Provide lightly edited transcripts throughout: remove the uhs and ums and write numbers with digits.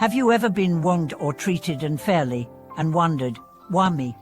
Have you ever been wronged or treated unfairly and wondered, why me?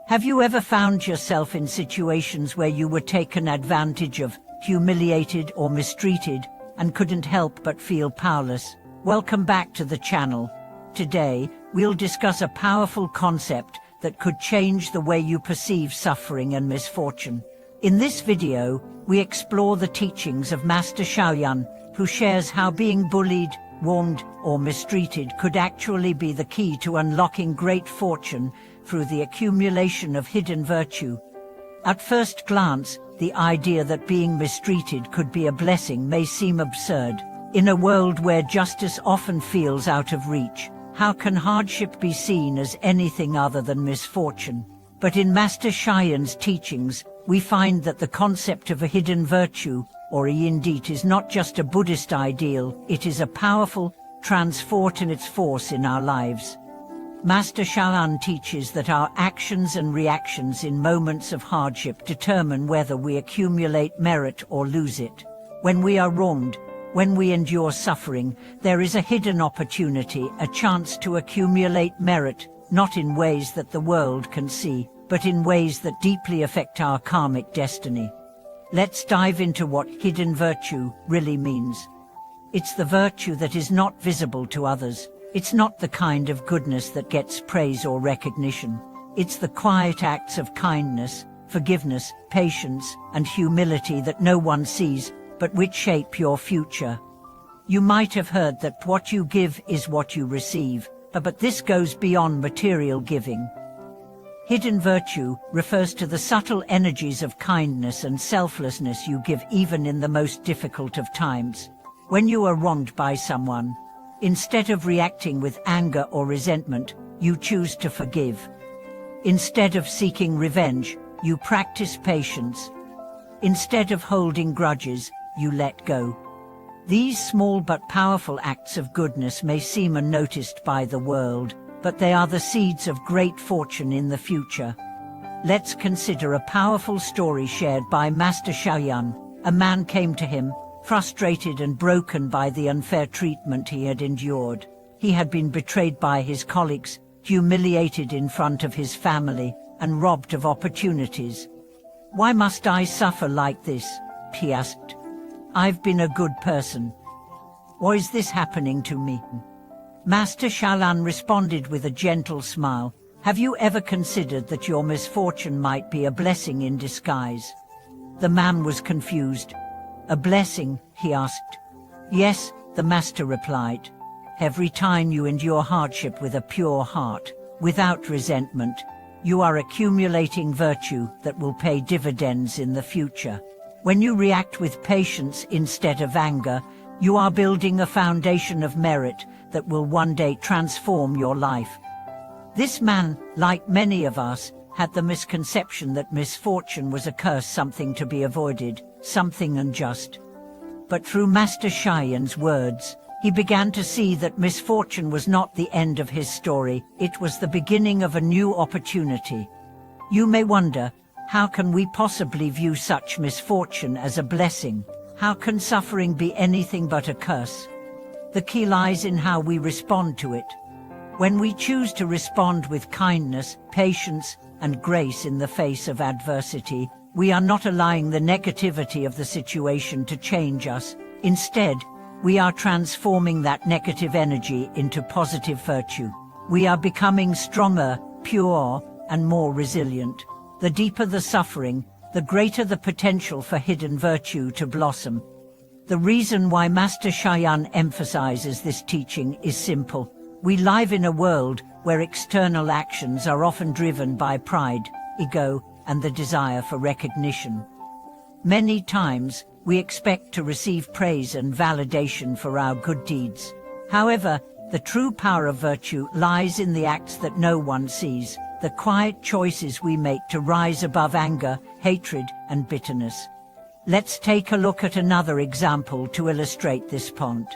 Have you ever found yourself in situations where you were taken advantage of, humiliated or mistreated, and couldn't help but feel powerless? Welcome back to the channel. Today, we'll discuss a powerful concept that could change the way you perceive suffering and misfortune. In this video, we explore the teachings of Master Shaoyan, who shares how being bullied, wronged, or mistreated could actually be the key to unlocking great fortune through the accumulation of hidden virtue. At first glance, the idea that being mistreated could be a blessing may seem absurd. In a world where justice often feels out of reach, how can hardship be seen as anything other than misfortune? But in Master Shaoyan's teachings, we find that the concept of a hidden virtue, or a yindit, is not just a Buddhist ideal, it is a powerful, transformative force in our lives. Master Shaoyan teaches that our actions and reactions in moments of hardship determine whether we accumulate merit or lose it. When we are wronged, when we endure suffering, there is a hidden opportunity, a chance to accumulate merit, not in ways that the world can see, but in ways that deeply affect our karmic destiny. Let's dive into what hidden virtue really means. It's the virtue that is not visible to others. It's not the kind of goodness that gets praise or recognition. It's the quiet acts of kindness, forgiveness, patience, and humility that no one sees, but which shape your future. You might have heard that what you give is what you receive, but this goes beyond material giving. Hidden virtue refers to the subtle energies of kindness and selflessness you give even in the most difficult of times. When you are wronged by someone, instead of reacting with anger or resentment, you choose to forgive. Instead of seeking revenge, you practice patience. Instead of holding grudges, you let go. These small but powerful acts of goodness may seem unnoticed by the world, but they are the seeds of great fortune in the future. Let's consider a powerful story shared by Master Shaoyan. A man came to him, frustrated and broken by the unfair treatment he had endured. He had been betrayed by his colleagues, humiliated in front of his family, and robbed of opportunities. "Why must I suffer like this?" he asked. "I've been a good person. Why is this happening to me?" Master Shaoyan responded with a gentle smile. "Have you ever considered that your misfortune might be a blessing in disguise?" The man was confused. "A blessing?" he asked. "Yes," the master replied. "Every time you endure hardship with a pure heart, without resentment, you are accumulating virtue that will pay dividends in the future. When you react with patience instead of anger, you are building a foundation of merit that will one day transform your life." This man, like many of us, had the misconception that misfortune was a curse, something to be avoided, something unjust. But through Master Shaoyan's words, he began to see that misfortune was not the end of his story, it was the beginning of a new opportunity. You may wonder, how can we possibly view such misfortune as a blessing? How can suffering be anything but a curse? The key lies in how we respond to it. When we choose to respond with kindness, patience, and grace in the face of adversity, we are not allowing the negativity of the situation to change us. Instead, we are transforming that negative energy into positive virtue. We are becoming stronger, pure, and more resilient. The deeper the suffering, the greater the potential for hidden virtue to blossom. The reason why Master Shaoyan emphasizes this teaching is simple. We live in a world where external actions are often driven by pride, ego, and the desire for recognition. Many times, we expect to receive praise and validation for our good deeds. However, the true power of virtue lies in the acts that no one sees, the quiet choices we make to rise above anger, hatred, and bitterness. Let's take a look at another example to illustrate this point.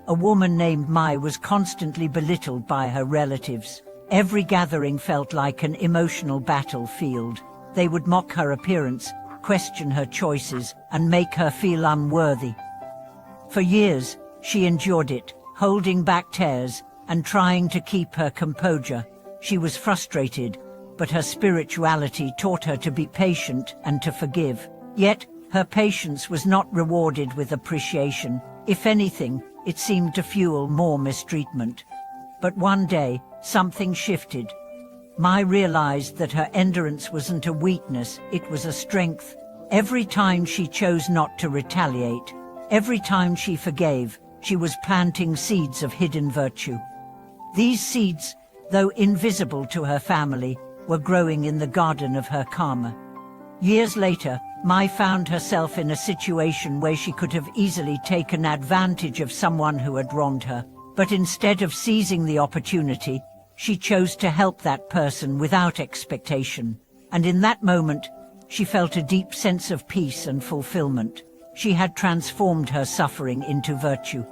A woman named Mai was constantly belittled by her relatives. Every gathering felt like an emotional battlefield. They would mock her appearance, question her choices, and make her feel unworthy. For years, she endured it, holding back tears, and trying to keep her composure. She was frustrated, but her spirituality taught her to be patient and to forgive. Yet, her patience was not rewarded with appreciation. If anything, it seemed to fuel more mistreatment. But one day, something shifted. Mai realized that her endurance wasn't a weakness, it was a strength. Every time she chose not to retaliate, every time she forgave, she was planting seeds of hidden virtue. These seeds, though invisible to her family, were growing in the garden of her karma. Years later, Mai found herself in a situation where she could have easily taken advantage of someone who had wronged her, but instead of seizing the opportunity, she chose to help that person without expectation. And in that moment, she felt a deep sense of peace and fulfillment. She had transformed her suffering into virtue,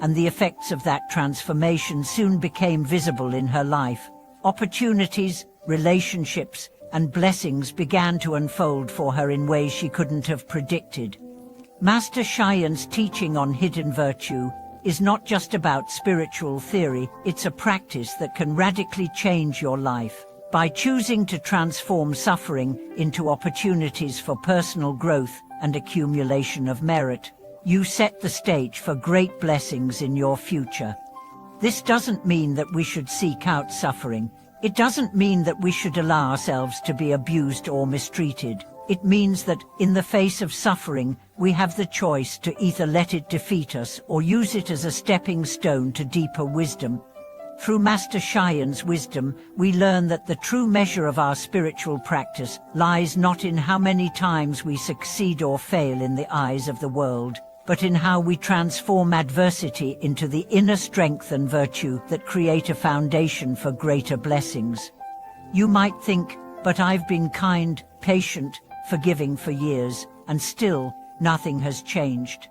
and the effects of that transformation soon became visible in her life. Opportunities, relationships, and blessings began to unfold for her in ways she couldn't have predicted. Master Shayan's teaching on hidden virtue is not just about spiritual theory, it's a practice that can radically change your life. By choosing to transform suffering into opportunities for personal growth and accumulation of merit, you set the stage for great blessings in your future. This doesn't mean that we should seek out suffering. It doesn't mean that we should allow ourselves to be abused or mistreated. It means that, in the face of suffering, we have the choice to either let it defeat us or use it as a stepping stone to deeper wisdom. Through Master Shayan's wisdom, we learn that the true measure of our spiritual practice lies not in how many times we succeed or fail in the eyes of the world, but in how we transform adversity into the inner strength and virtue that create a foundation for greater blessings. You might think, but I've been kind, patient, forgiving for years, and still, nothing has changed.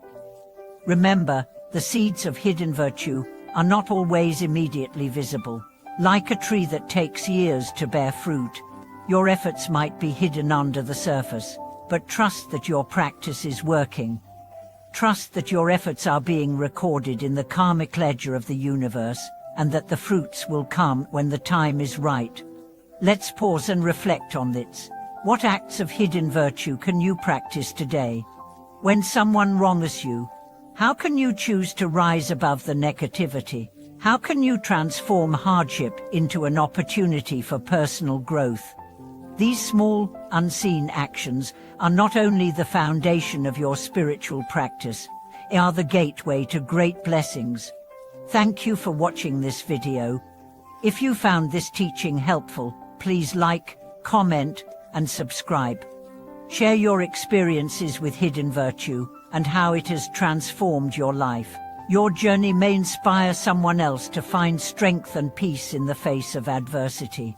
Remember, the seeds of hidden virtue are not always immediately visible. Like a tree that takes years to bear fruit, your efforts might be hidden under the surface, but trust that your practice is working. Trust that your efforts are being recorded in the karmic ledger of the universe, and that the fruits will come when the time is right. Let's pause and reflect on this. What acts of hidden virtue can you practice today? When someone wrongs you, how can you choose to rise above the negativity? How can you transform hardship into an opportunity for personal growth? These small, unseen actions are not only the foundation of your spiritual practice, they are the gateway to great blessings. Thank you for watching this video. If you found this teaching helpful, please like, comment, and subscribe. Share your experiences with hidden virtue and how it has transformed your life. Your journey may inspire someone else to find strength and peace in the face of adversity.